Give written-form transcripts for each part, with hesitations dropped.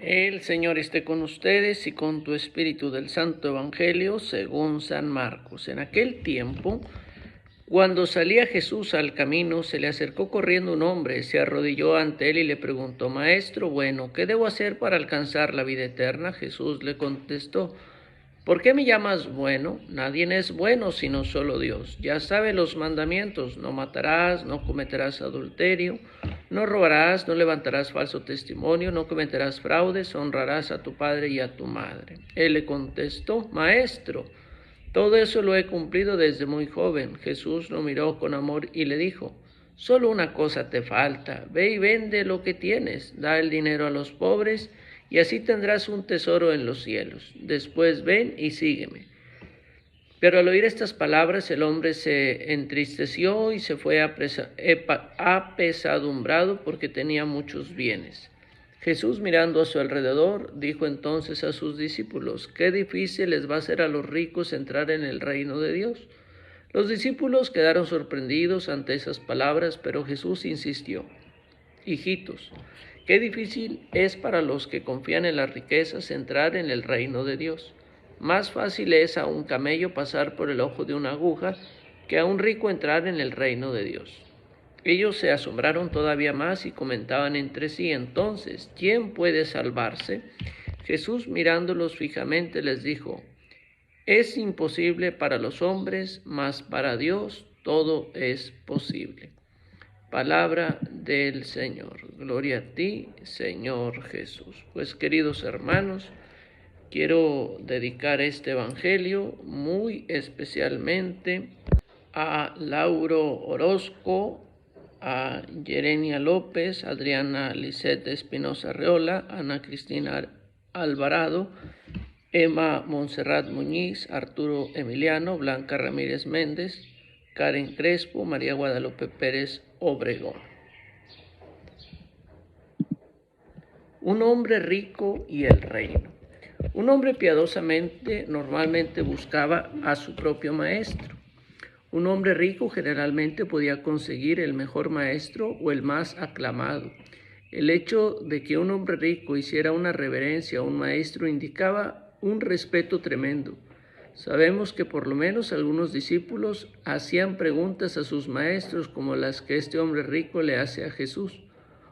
El Señor esté con ustedes y con tu espíritu del Santo Evangelio según San Marcos. En aquel tiempo, cuando salía Jesús al camino, se le acercó corriendo un hombre, se arrodilló ante él y le preguntó: Maestro bueno, ¿qué debo hacer para alcanzar la vida eterna? Jesús le contestó: ¿Por qué me llamas bueno? Nadie es bueno sino solo Dios. Ya sabes los mandamientos: no matarás, no cometerás adulterio, no robarás, no levantarás falso testimonio, no cometerás fraudes, honrarás a tu padre y a tu madre. Él le contestó: Maestro, todo eso lo he cumplido desde muy joven. Jesús lo miró con amor y le dijo: Solo una cosa te falta. Ve y vende lo que tienes, da el dinero a los pobres y así tendrás un tesoro en los cielos. Después ven y sígueme. Pero al oír estas palabras el hombre se entristeció y se fue apesadumbrado porque tenía muchos bienes. Jesús, mirando a su alrededor, dijo entonces a sus discípulos: Qué difícil les va a ser a los ricos entrar en el reino de Dios. Los discípulos quedaron sorprendidos ante esas palabras, pero Jesús insistió: Hijitos, qué difícil es para los que confían en las riquezas entrar en el reino de Dios. Más fácil es a un camello pasar por el ojo de una aguja que a un rico entrar en el reino de Dios. Ellos se asombraron todavía más y comentaban entre sí: entonces, ¿quién puede salvarse? Jesús, mirándolos fijamente, les dijo: Es imposible para los hombres, mas para Dios todo es posible. Palabra del Señor. Gloria a ti, Señor Jesús. Pues, queridos hermanos, quiero dedicar este evangelio muy especialmente a Lauro Orozco, a Yerenia López, Adriana Lisette Espinosa Reola, Ana Cristina Alvarado, Emma Montserrat Muñiz, Arturo Emiliano, Blanca Ramírez Méndez, Karen Crespo, María Guadalupe Pérez Obregón. Un hombre rico y el reino. Un hombre piadosamente normalmente buscaba a su propio maestro. Un hombre rico generalmente podía conseguir el mejor maestro o el más aclamado. El hecho de que un hombre rico hiciera una reverencia a un maestro indicaba un respeto tremendo. Sabemos que por lo menos algunos discípulos hacían preguntas a sus maestros como las que este hombre rico le hace a Jesús.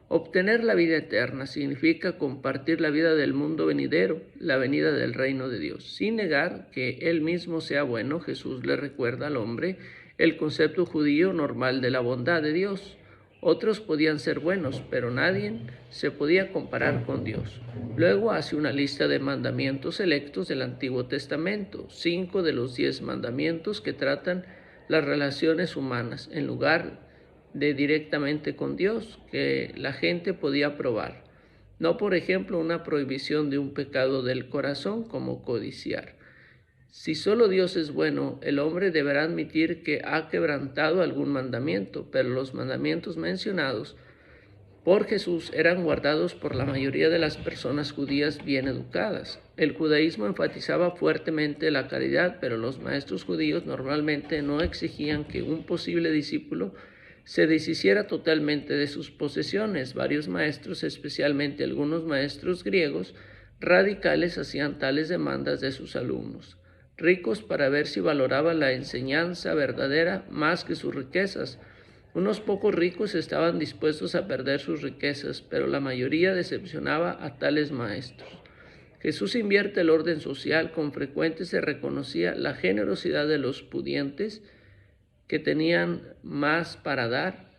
Obtener la vida eterna significa compartir la vida del mundo venidero, la venida del reino de Dios. Sin negar que Él mismo sea bueno, Jesús le recuerda al hombre el concepto judío normal de la bondad de Dios. Otros podían ser buenos, pero nadie se podía comparar con Dios. Luego hace una lista de mandamientos selectos del Antiguo Testamento, 5 de los 10 mandamientos que tratan las relaciones humanas, en lugar de directamente con Dios, que la gente podía probar. No, por ejemplo, una prohibición de un pecado del corazón como codiciar. Si solo Dios es bueno, el hombre deberá admitir que ha quebrantado algún mandamiento, pero los mandamientos mencionados por Jesús eran guardados por la mayoría de las personas judías bien educadas. El judaísmo enfatizaba fuertemente la caridad, pero los maestros judíos normalmente no exigían que un posible discípulo se deshiciera totalmente de sus posesiones. Varios maestros, especialmente algunos maestros griegos radicales, hacían tales demandas de sus alumnos, ricos para ver si valoraban la enseñanza verdadera más que sus riquezas. Unos pocos ricos estaban dispuestos a perder sus riquezas, pero la mayoría decepcionaba a tales maestros. Jesús invierte el orden social. Con frecuencia se reconocía la generosidad de los pudientes, que tenían más para dar.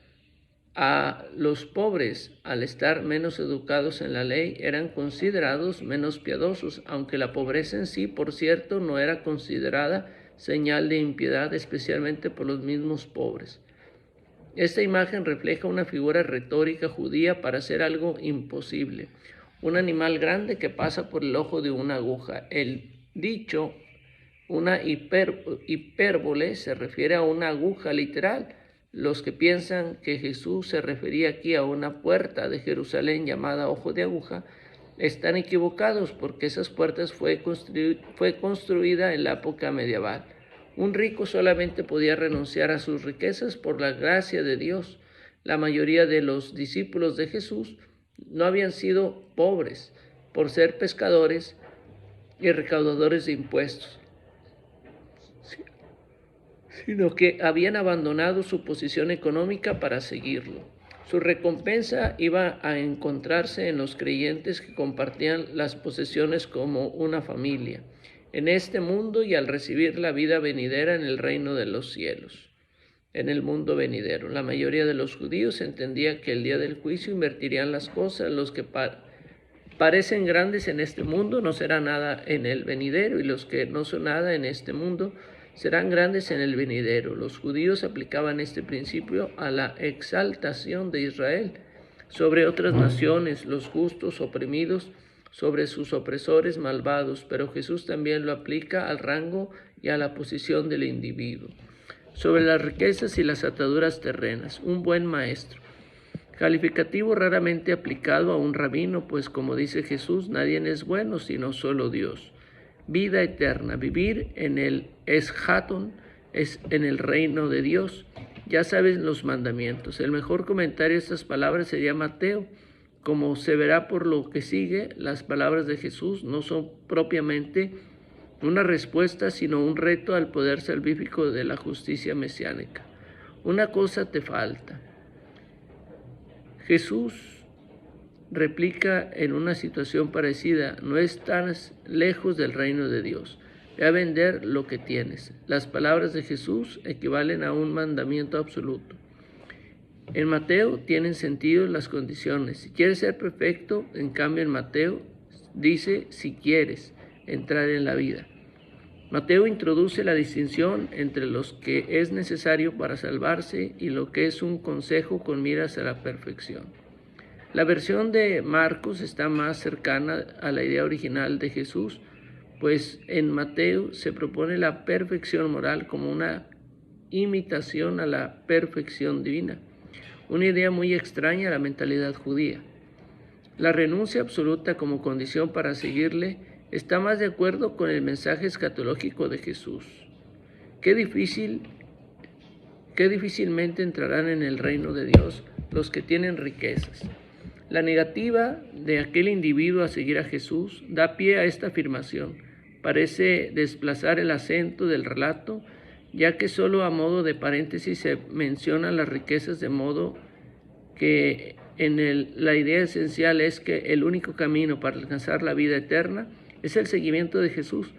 A los pobres, al estar menos educados en la ley, eran considerados menos piadosos, aunque la pobreza en sí, por cierto, no era considerada señal de impiedad, especialmente por los mismos pobres. Esta imagen refleja una figura retórica judía para hacer algo imposible: un animal grande que pasa por el ojo de una aguja. El dicho, una hipérbole, se refiere a una aguja literal. Los que piensan que Jesús se refería aquí a una puerta de Jerusalén llamada Ojo de Aguja están equivocados, porque esas puertas fue construida en la época medieval. Un rico solamente podía renunciar a sus riquezas por la gracia de Dios. La mayoría de los discípulos de Jesús no habían sido pobres, por ser pescadores y recaudadores de impuestos, sino que habían abandonado su posición económica para seguirlo. Su recompensa iba a encontrarse en los creyentes que compartían las posesiones como una familia, en este mundo y al recibir la vida venidera en el reino de los cielos. En el mundo venidero, la mayoría de los judíos entendía que el día del juicio invertirían las cosas, los que parecen grandes en este mundo no serán nada en el venidero, y los que no son nada en este mundo serán grandes en el venidero. Los judíos aplicaban este principio a la exaltación de Israel sobre otras naciones, los justos oprimidos sobre sus opresores malvados, pero Jesús también lo aplica al rango y a la posición del individuo. Sobre las riquezas y las ataduras terrenas, un buen maestro. Calificativo raramente aplicado a un rabino, pues como dice Jesús, nadie es bueno sino solo Dios. Vida eterna, vivir en el eschaton, es en el reino de Dios. Ya saben los mandamientos. El mejor comentario de estas palabras sería Mateo. Como se verá por lo que sigue, las palabras de Jesús no son propiamente una respuesta, sino un reto al poder salvífico de la justicia mesiánica. Una cosa te falta. Jesús replica en una situación parecida: no estás lejos del reino de Dios. Ve a vender lo que tienes. Las palabras de Jesús equivalen a un mandamiento absoluto. En Mateo tienen sentido las condiciones. Si quieres ser perfecto, en cambio en Mateo dice si quieres entrar en la vida. Mateo introduce la distinción entre lo que es necesario para salvarse y lo que es un consejo con miras a la perfección. La versión de Marcos está más cercana a la idea original de Jesús, pues en Mateo se propone la perfección moral como una imitación a la perfección divina, una idea muy extraña a la mentalidad judía. La renuncia absoluta como condición para seguirle está más de acuerdo con el mensaje escatológico de Jesús. Qué difícilmente entrarán en el reino de Dios los que tienen riquezas. La negativa de aquel individuo a seguir a Jesús da pie a esta afirmación. Parece desplazar el acento del relato, ya que solo a modo de paréntesis se mencionan las riquezas, de modo que la idea esencial es que el único camino para alcanzar la vida eterna es el seguimiento de Jesús.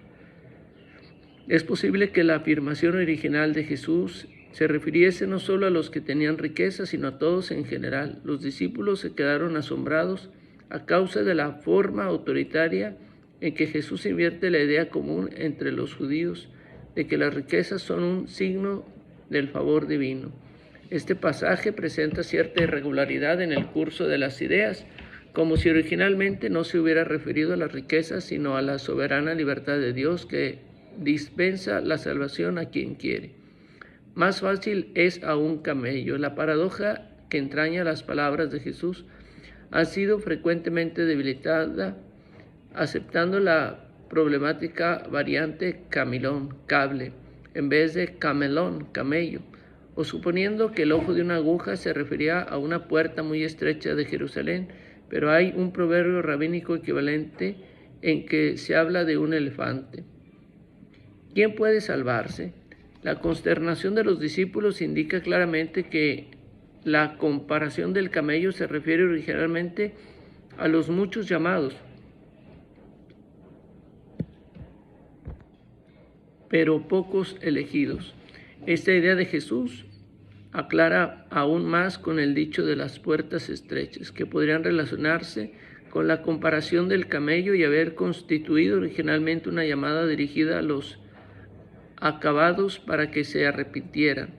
Es posible que la afirmación original de Jesús se refiriese no solo a los que tenían riqueza, sino a todos en general. Los discípulos se quedaron asombrados a causa de la forma autoritaria en que Jesús invierte la idea común entre los judíos de que las riquezas son un signo del favor divino. Este pasaje presenta cierta irregularidad en el curso de las ideas, como si originalmente no se hubiera referido a las riquezas, sino a la soberana libertad de Dios que dispensa la salvación a quien quiere. Más fácil es a un camello. La paradoja que entraña las palabras de Jesús ha sido frecuentemente debilitada, aceptando la problemática variante camilón, cable, en vez de camelón, camello, o suponiendo que el ojo de una aguja se refería a una puerta muy estrecha de Jerusalén, pero hay un proverbio rabínico equivalente en que se habla de un elefante. ¿Quién puede salvarse? La consternación de los discípulos indica claramente que la comparación del camello se refiere originalmente a los muchos llamados, pero pocos elegidos. Esta idea de Jesús aclara aún más con el dicho de las puertas estrechas, que podrían relacionarse con la comparación del camello y haber constituido originalmente una llamada dirigida a los acabados para que se arrepintieran.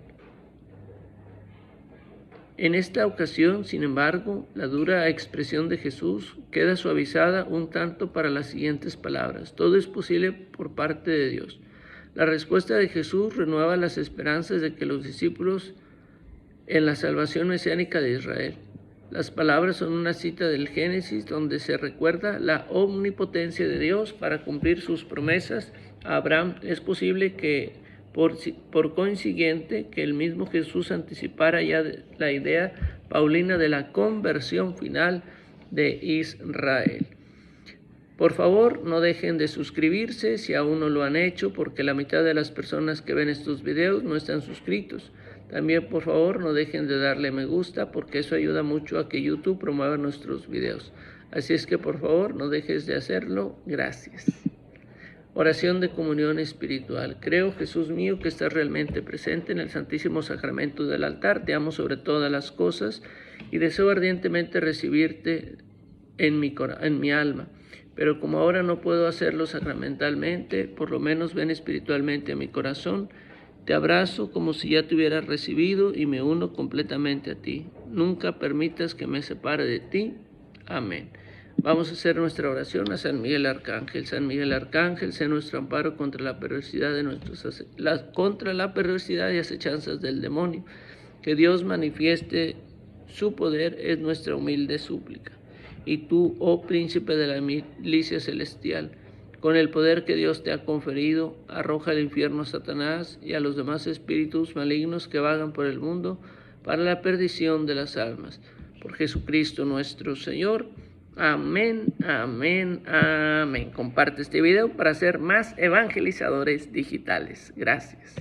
En esta ocasión, sin embargo, la dura expresión de Jesús queda suavizada un tanto para las siguientes palabras: todo es posible por parte de Dios. La respuesta de Jesús renueva las esperanzas de que los discípulos en la salvación mesiánica de Israel. Las palabras son una cita del Génesis donde se recuerda la omnipotencia de Dios para cumplir sus promesas a Abraham. Es posible que, por consiguiente, que el mismo Jesús anticipara ya la idea paulina de la conversión final de Israel. Por favor, no dejen de suscribirse si aún no lo han hecho, porque la mitad de las personas que ven estos videos no están suscritos. También, por favor, no dejen de darle me gusta, porque eso ayuda mucho a que YouTube promueva nuestros videos. Así es que, por favor, no dejes de hacerlo. Gracias. Oración de comunión espiritual. Creo, Jesús mío, que estás realmente presente en el Santísimo Sacramento del altar. Te amo sobre todas las cosas y deseo ardientemente recibirte en mi alma. Pero como ahora no puedo hacerlo sacramentalmente, por lo menos ven espiritualmente a mi corazón. Te abrazo como si ya te hubieras recibido y me uno completamente a ti. Nunca permitas que me separe de ti. Amén. Vamos a hacer nuestra oración a San Miguel Arcángel. San Miguel Arcángel, sé nuestro amparo contra la perversidad y acechanzas del demonio. Que Dios manifieste su poder es nuestra humilde súplica. Y tú, oh príncipe de la milicia celestial, con el poder que Dios te ha conferido, arroja al infierno a Satanás y a los demás espíritus malignos que vagan por el mundo para la perdición de las almas. Por Jesucristo nuestro Señor. Amén, amén, amén. Comparte este video para ser más evangelizadores digitales. Gracias.